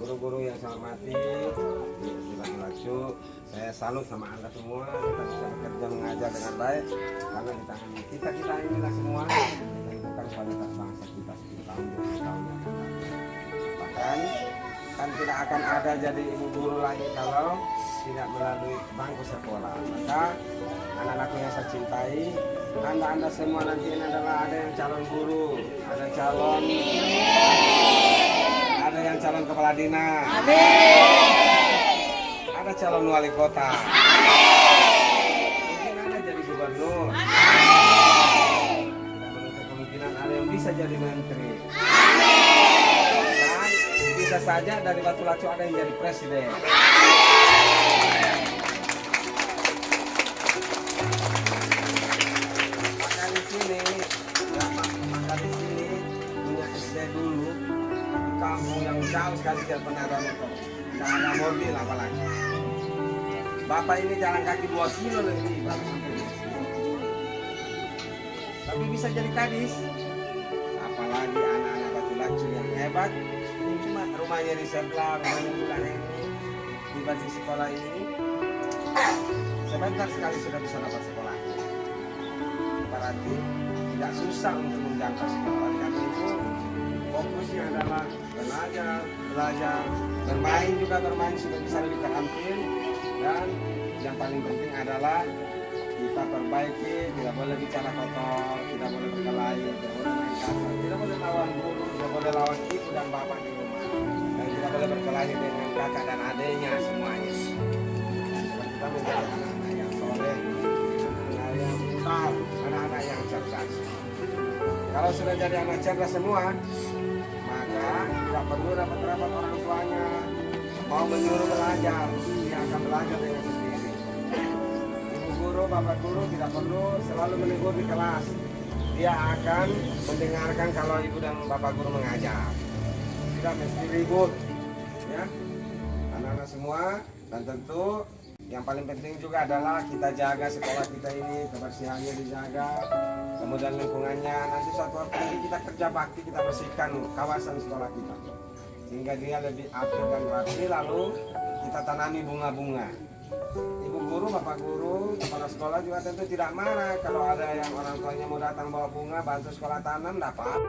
Guru-guru yang saya hormati, saya salut sama Anda semua. Kita bisa bekerja mengajar dengan baik karena di tangan kita inilah semua menentukan kualitas bangsa kita 10 tahun 20 tahun yang akan datang. Bahkan kan tidak akan ada jadi ibu guru lagi kalau tidak melalui bangku sekolah. Maka anak-anakku yang saya cintai, Anda semua nanti ini adalah ada yang calon guru, ada yang calon kepala dinas, ada calon wali kota, mungkin Anda jadi gubernur, tidak menutup kemungkinan ada yang bisa jadi menteri, dan bisa saja dari Batu Lacu ada yang jadi presiden. Maka di sini punya SD dulu di kampung yang jauh sekali tidak pernah ada motor, tidak ada mobil apalagi. Bapak ini jalan kaki 2 kilo lebih baru sampai di sini. Tapi bisa jadi kadis. Apalagi anak-anak Batu Lacu yang hebat. Ini cuma rumahnya di sebelah, rumahnya bulan ini di basi sekolah ini. Sebentar sekali sudah bisa dapat sekolah. Berarti tidak susah untuk menjangkau sekolah. Karena itu fokusnya adalah belajar, bermain sudah bisa lebih terampil, dan yang paling penting adalah kita perbaiki, tidak boleh bicara kotor, tidak boleh berkelahi, tidak boleh main kasar, tidak boleh lawan guru, tidak boleh lawan ibu dan bapak di rumah, dan tidak boleh berkelahi dengan kakak dan adiknya semuanya. Dan kita menjadi anak-anak yang soleh, anak-anak yang pintar, anak-anak yang cerdas. Kalau sudah jadi anak cerdas semua, maka tidak perlu rapat-rapat orang tuanya mau menyuruh belajar, dia akan belajar dengan sendiri. Ibu guru, bapak guru tidak perlu selalu menegur di kelas, dia akan mendengarkan kalau ibu dan bapak guru mengajar. Tidak mesti ribut, ya, anak-anak semua. Dan tentu yang paling penting juga adalah kita jaga sekolah kita ini, kebersihannya dijaga, kemudian lingkungannya. Nanti suatu waktu nanti kita kerja bakti, kita bersihkan kawasan sekolah kita sehingga dia lebih apik dan rapi, lalu kita tanami bunga-bunga. Ibu guru, bapak guru, kepala sekolah juga tentu tidak marah kalau ada yang orang tuanya mau datang bawa bunga, bantu sekolah tanam, dapat.